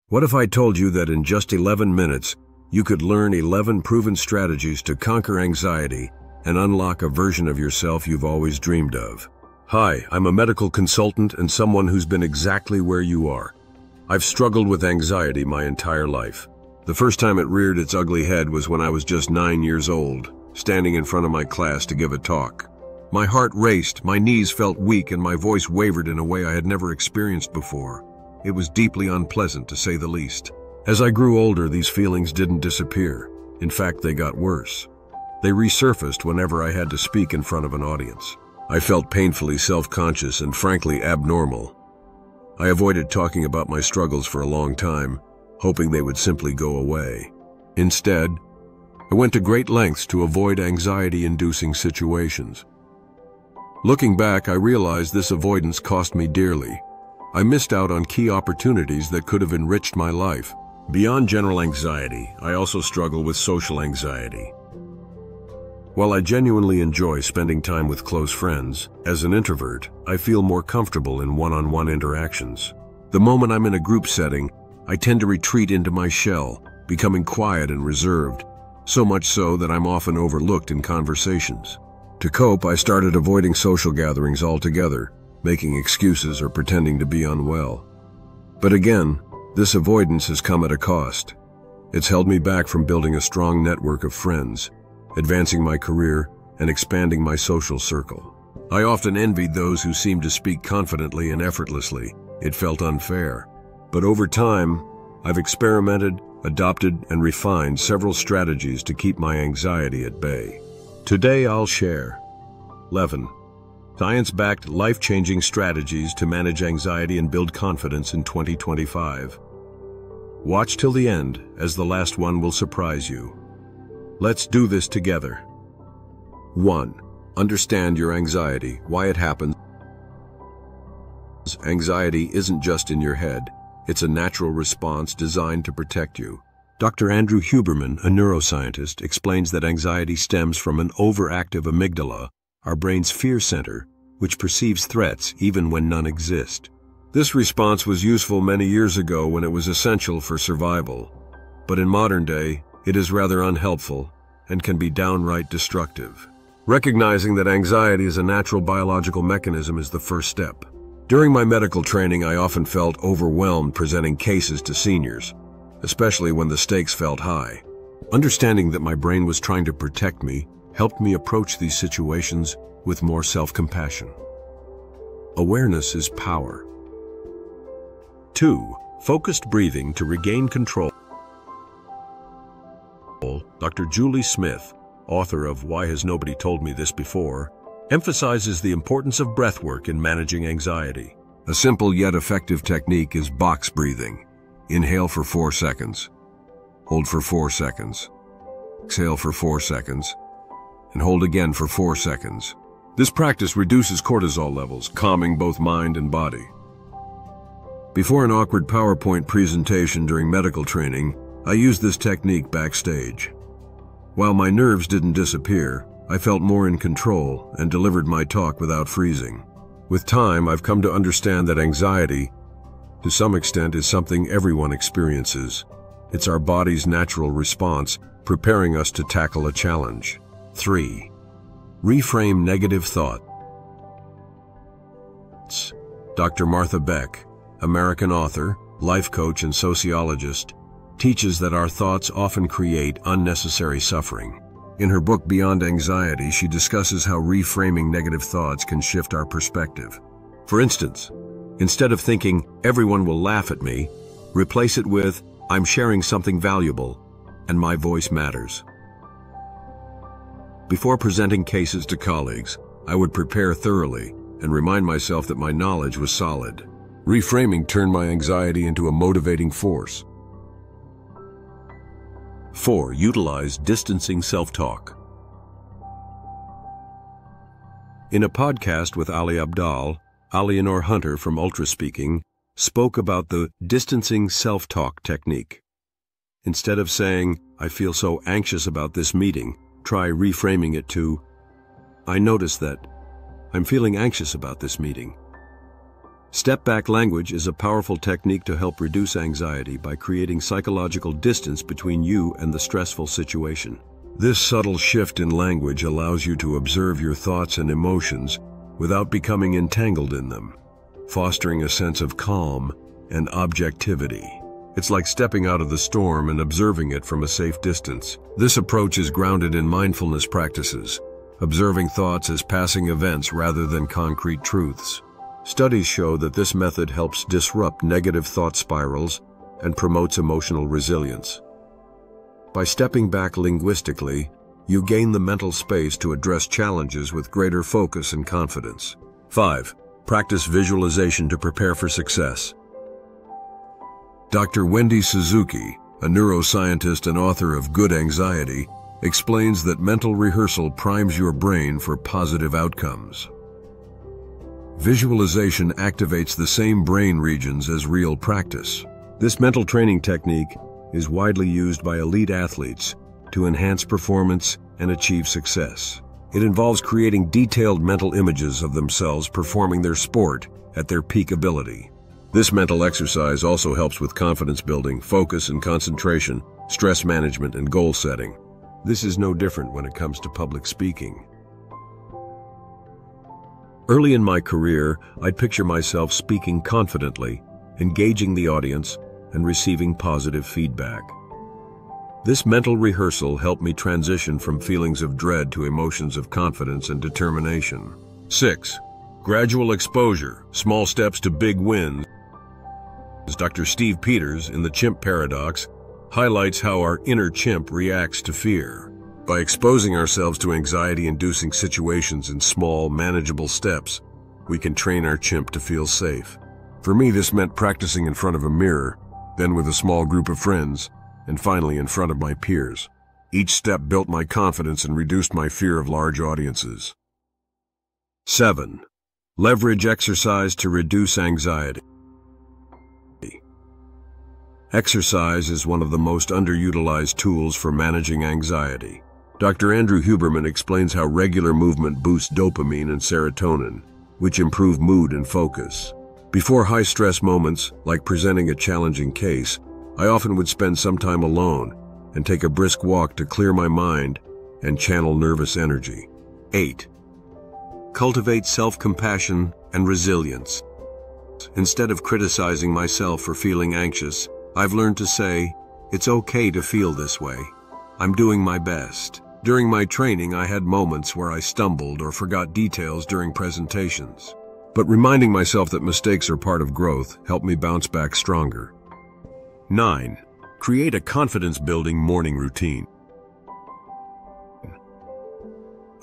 What if I told you that in just 11 minutes, you could learn 11 proven strategies to conquer anxiety and unlock a version of yourself you've always dreamed of? Hi, I'm a medical consultant and someone who's been exactly where you are. I've struggled with anxiety my entire life. The first time it reared its ugly head was when I was just 9 years old, standing in front of my class to give a talk. My heart raced, my knees felt weak, and my voice wavered in a way I had never experienced before. It was deeply unpleasant, to say the least. As I grew older, these feelings didn't disappear. In fact, they got worse. They resurfaced whenever I had to speak in front of an audience. I felt painfully self-conscious and frankly abnormal. I avoided talking about my struggles for a long time, hoping they would simply go away. Instead, I went to great lengths to avoid anxiety-inducing situations. Looking back, I realized this avoidance cost me dearly. I missed out on key opportunities that could have enriched my life. Beyond general anxiety, I also struggle with social anxiety. While I genuinely enjoy spending time with close friends, as an introvert, I feel more comfortable in one-on-one interactions. The moment I'm in a group setting, I tend to retreat into my shell, becoming quiet and reserved, so much so that I'm often overlooked in conversations. To cope, I started avoiding social gatherings altogether, making excuses or pretending to be unwell. But again, this avoidance has come at a cost. It's held me back from building a strong network of friends, advancing my career, and expanding my social circle. I often envied those who seemed to speak confidently and effortlessly. It felt unfair. But over time, I've experimented, adopted, and refined several strategies to keep my anxiety at bay. Today I'll share 11 science-backed, life-changing strategies to manage anxiety and build confidence in 2025. Watch till the end, as the last one will surprise you. Let's do this together. 1. Understand your anxiety, why it happens. Anxiety isn't just in your head. It's a natural response designed to protect you. Dr. Andrew Huberman, a neuroscientist, explains that anxiety stems from an overactive amygdala, our brain's fear center, which perceives threats even when none exist. This response was useful many years ago when it was essential for survival. But in modern day, it is rather unhelpful and can be downright destructive. Recognizing that anxiety is a natural biological mechanism is the first step. During my medical training, I often felt overwhelmed presenting cases to seniors, especially when the stakes felt high. Understanding that my brain was trying to protect me helped me approach these situations with more self-compassion. Awareness is power. 2. Focused breathing to regain control. Dr. Julie Smith, author of Why Has Nobody Told Me This Before, emphasizes the importance of breath work in managing anxiety. A simple yet effective technique is box breathing. Inhale for 4 seconds. Hold for 4 seconds. Exhale for 4 seconds. And hold again for 4 seconds. This practice reduces cortisol levels, calming both mind and body. Before an awkward PowerPoint presentation during medical training, I used this technique backstage. While my nerves didn't disappear, I felt more in control and delivered my talk without freezing. With time, I've come to understand that anxiety, to some extent, is something everyone experiences. It's our body's natural response, preparing us to tackle a challenge. 3. Reframe negative thoughts. Dr. Martha Beck, American author, life coach, and sociologist, teaches that our thoughts often create unnecessary suffering. In her book Beyond Anxiety, she discusses how reframing negative thoughts can shift our perspective. For instance, instead of thinking, "Everyone will laugh at me," replace it with, "I'm sharing something valuable, and my voice matters." Before presenting cases to colleagues, I would prepare thoroughly and remind myself that my knowledge was solid. Reframing turned my anxiety into a motivating force. 4. Utilize distancing self-talk. In a podcast with Ali Abdaal, Alienor Hunter from Ultra Speaking spoke about the distancing self-talk technique. Instead of saying, "I feel so anxious about this meeting," try reframing it to, "I notice that I'm feeling anxious about this meeting." Step-back language is a powerful technique to help reduce anxiety by creating psychological distance between you and the stressful situation. This subtle shift in language allows you to observe your thoughts and emotions without becoming entangled in them, fostering a sense of calm and objectivity. It's like stepping out of the storm and observing it from a safe distance. This approach is grounded in mindfulness practices, observing thoughts as passing events rather than concrete truths. Studies show that this method helps disrupt negative thought spirals and promotes emotional resilience. By stepping back linguistically, you gain the mental space to address challenges with greater focus and confidence. 5. Practice visualization to prepare for success. Dr. Wendy Suzuki, a neuroscientist and author of Good Anxiety, explains that mental rehearsal primes your brain for positive outcomes. Visualization activates the same brain regions as real practice. This mental training technique is widely used by elite athletes to enhance performance and achieve success. It involves creating detailed mental images of themselves performing their sport at their peak ability. This mental exercise also helps with confidence building, focus and concentration, stress management, and goal setting. This is no different when it comes to public speaking. Early in my career, I'd picture myself speaking confidently, engaging the audience, and receiving positive feedback. This mental rehearsal helped me transition from feelings of dread to emotions of confidence and determination. 6. Gradual exposure, small steps to big wins. Dr. Steve Peters, in The Chimp Paradox, highlights how our inner chimp reacts to fear. By exposing ourselves to anxiety-inducing situations in small, manageable steps, we can train our chimp to feel safe. For me, this meant practicing in front of a mirror, then with a small group of friends, and finally in front of my peers. Each step built my confidence and reduced my fear of large audiences. 7. Leverage exercise to reduce anxiety. Exercise is one of the most underutilized tools for managing anxiety. Dr. Andrew Huberman explains how regular movement boosts dopamine and serotonin, which improve mood and focus. Before high-stress moments, like presenting a challenging case, I often would spend some time alone and take a brisk walk to clear my mind and channel nervous energy. 8. Cultivate self-compassion and resilience. Instead of criticizing myself for feeling anxious, I've learned to say, it's okay to feel this way. I'm doing my best. During my training, I had moments where I stumbled or forgot details during presentations. But reminding myself that mistakes are part of growth helped me bounce back stronger. 9. Create a confidence-building morning routine.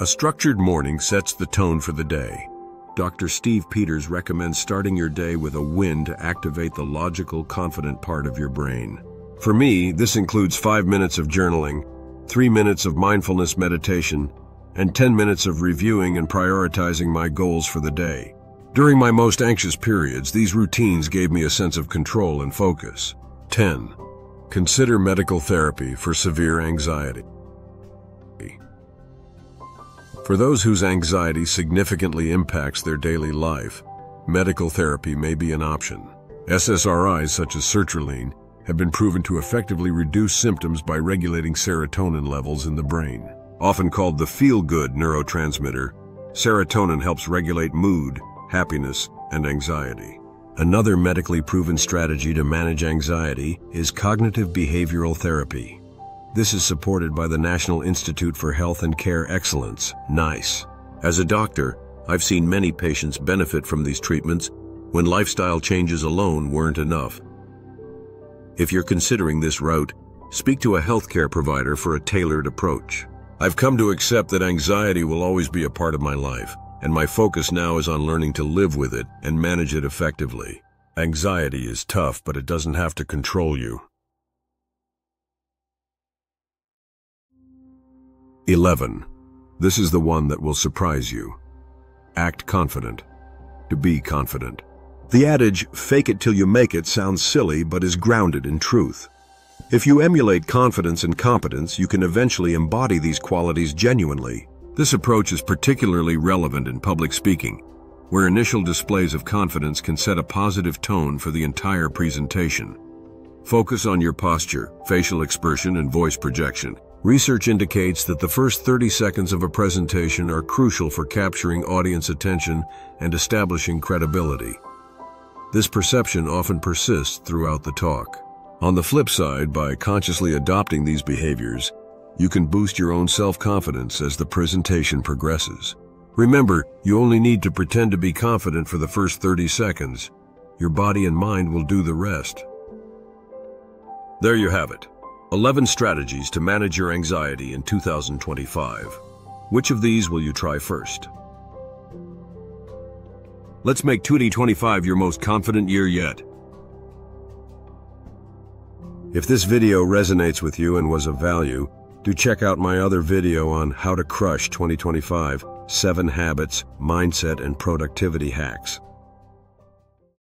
A structured morning sets the tone for the day. Dr. Steve Peters recommends starting your day with a win to activate the logical, confident part of your brain. For me, this includes 5 minutes of journaling, 3 minutes of mindfulness meditation, and 10 minutes of reviewing and prioritizing my goals for the day. During my most anxious periods, these routines gave me a sense of control and focus. 10. Consider medical therapy for severe anxiety. For those whose anxiety significantly impacts their daily life, medical therapy may be an option. SSRIs such as sertraline have been proven to effectively reduce symptoms by regulating serotonin levels in the brain. Often called the feel-good neurotransmitter, serotonin helps regulate mood, happiness, and anxiety. Another medically proven strategy to manage anxiety is cognitive behavioral therapy. This is supported by the National Institute for Health and Care Excellence, NICE. As a doctor, I've seen many patients benefit from these treatments when lifestyle changes alone weren't enough. If you're considering this route, speak to a healthcare provider for a tailored approach. I've come to accept that anxiety will always be a part of my life, and my focus now is on learning to live with it and manage it effectively. Anxiety is tough, but it doesn't have to control you. 11. This is the one that will surprise you. Act confident. To be confident. The adage, fake it till you make it, sounds silly but is grounded in truth. If you emulate confidence and competence, you can eventually embody these qualities genuinely. This approach is particularly relevant in public speaking, where initial displays of confidence can set a positive tone for the entire presentation. Focus on your posture, facial expression, and voice projection. Research indicates that the first 30 seconds of a presentation are crucial for capturing audience attention and establishing credibility. This perception often persists throughout the talk. On the flip side, by consciously adopting these behaviors, you can boost your own self-confidence as the presentation progresses. Remember, you only need to pretend to be confident for the first 30 seconds. Your body and mind will do the rest. There you have it. 11 strategies to manage your anxiety in 2025. Which of these will you try first? Let's make 2025 your most confident year yet. If this video resonates with you and was of value, do check out my other video on how to crush 2025, 7 habits, mindset, and productivity hacks.